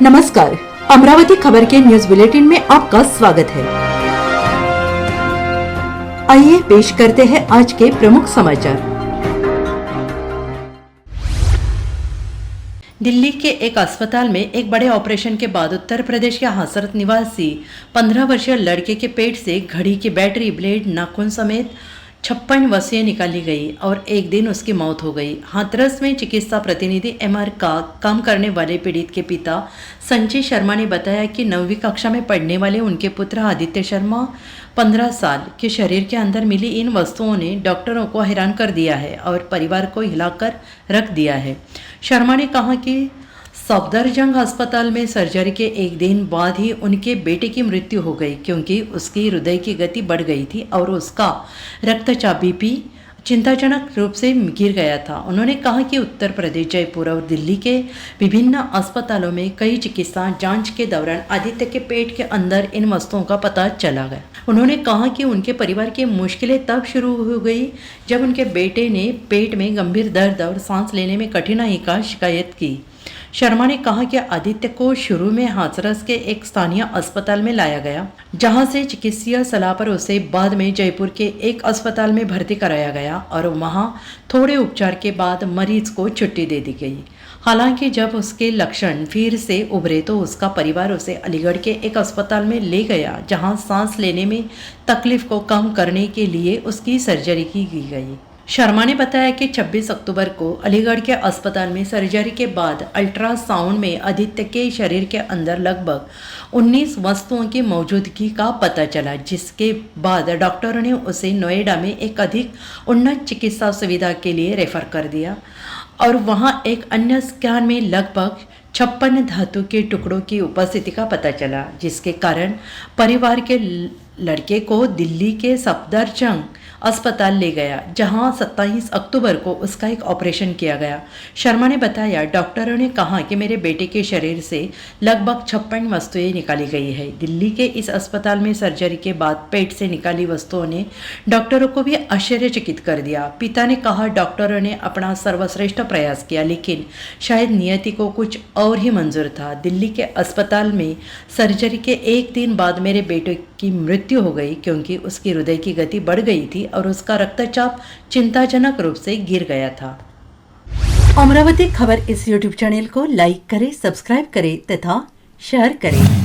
नमस्कार, अमरावती खबर के न्यूज बुलेटिन में आपका स्वागत है। आइए पेश करते हैं आज के प्रमुख समाचार। दिल्ली के एक अस्पताल में एक बड़े ऑपरेशन के बाद उत्तर प्रदेश के हाथरस निवासी 15 वर्षीय लड़के के पेट से घड़ी की बैटरी, ब्लेड, नाखून समेत 56 वस्तुएं निकाली गई और एक दिन उसकी मौत हो गई। हाथरस में चिकित्सा प्रतिनिधि एमआर का काम करने वाले पीड़ित के पिता संजय शर्मा ने बताया कि 9वीं कक्षा में पढ़ने वाले उनके पुत्र आदित्य शर्मा 15 साल के शरीर के अंदर मिली इन वस्तुओं ने डॉक्टरों को हैरान कर दिया है और परिवार को हिलाकर रख दिया है। शर्मा ने कहा कि सफदरजंग अस्पताल में सर्जरी के एक दिन बाद ही उनके बेटे की मृत्यु हो गई, क्योंकि उसकी हृदय की गति बढ़ गई थी और उसका रक्तचाप बीपी चिंताजनक रूप से गिर गया था। उन्होंने कहा कि उत्तर प्रदेश, जयपुर और दिल्ली के विभिन्न अस्पतालों में कई चिकित्सा जांच के दौरान आदित्य के पेट के अंदर इन वस्तुओं का पता चला गया। उन्होंने कहा कि उनके परिवार की मुश्किलें तब शुरू हो गई जब उनके बेटे ने पेट में गंभीर दर्द और सांस लेने में कठिनाई का शिकायत की। शर्मा ने कहा कि आदित्य को शुरू में हाथरस के एक स्थानीय अस्पताल में लाया गया, जहां से चिकित्सीय सलाह पर उसे बाद में जयपुर के एक अस्पताल में भर्ती कराया गया और वहां थोड़े उपचार के बाद मरीज को छुट्टी दे दी गई। हालांकि जब उसके लक्षण फिर से उभरे तो उसका परिवार उसे अलीगढ़ के एक अस्पताल में ले गया, जहां सांस लेने में तकलीफ को कम करने के लिए उसकी सर्जरी की गई। शर्मा ने बताया कि 26 अक्टूबर को अलीगढ़ के अस्पताल में सर्जरी के बाद अल्ट्रासाउंड में आदित्य के शरीर के अंदर लगभग 19 वस्तुओं की मौजूदगी का पता चला, जिसके बाद डॉक्टरों ने उसे नोएडा में एक अधिक उन्नत चिकित्सा सुविधा के लिए रेफर कर दिया और वहां एक अन्य स्कैन में लगभग 56 धातु के टुकड़ों की उपस्थिति का पता चला, जिसके कारण परिवार के लड़के को दिल्ली के सफदरजंग अस्पताल ले गया, जहां 27 अक्टूबर को उसका एक ऑपरेशन किया गया। शर्मा ने बताया, डॉक्टरों ने कहा कि मेरे बेटे के शरीर से लगभग 56 वस्तुएं निकाली गई है। दिल्ली के इस अस्पताल में सर्जरी के बाद पेट से निकाली वस्तुओं ने डॉक्टरों को भी आश्चर्यचकित कर दिया। पिता ने कहा, डॉक्टरों ने अपना सर्वश्रेष्ठ प्रयास किया, लेकिन शायद नियति को कुछ और ही मंजूर था। दिल्ली के अस्पताल में सर्जरी के एक दिन बाद मेरे बेटे की मृत्यु हो गई, क्योंकि उसकी हृदय की गति बढ़ गई थी और उसका रक्तचाप चिंताजनक रूप से गिर गया था। अमरावती खबर इस YouTube चैनल को लाइक करें, सब्सक्राइब करें तथा शेयर करें।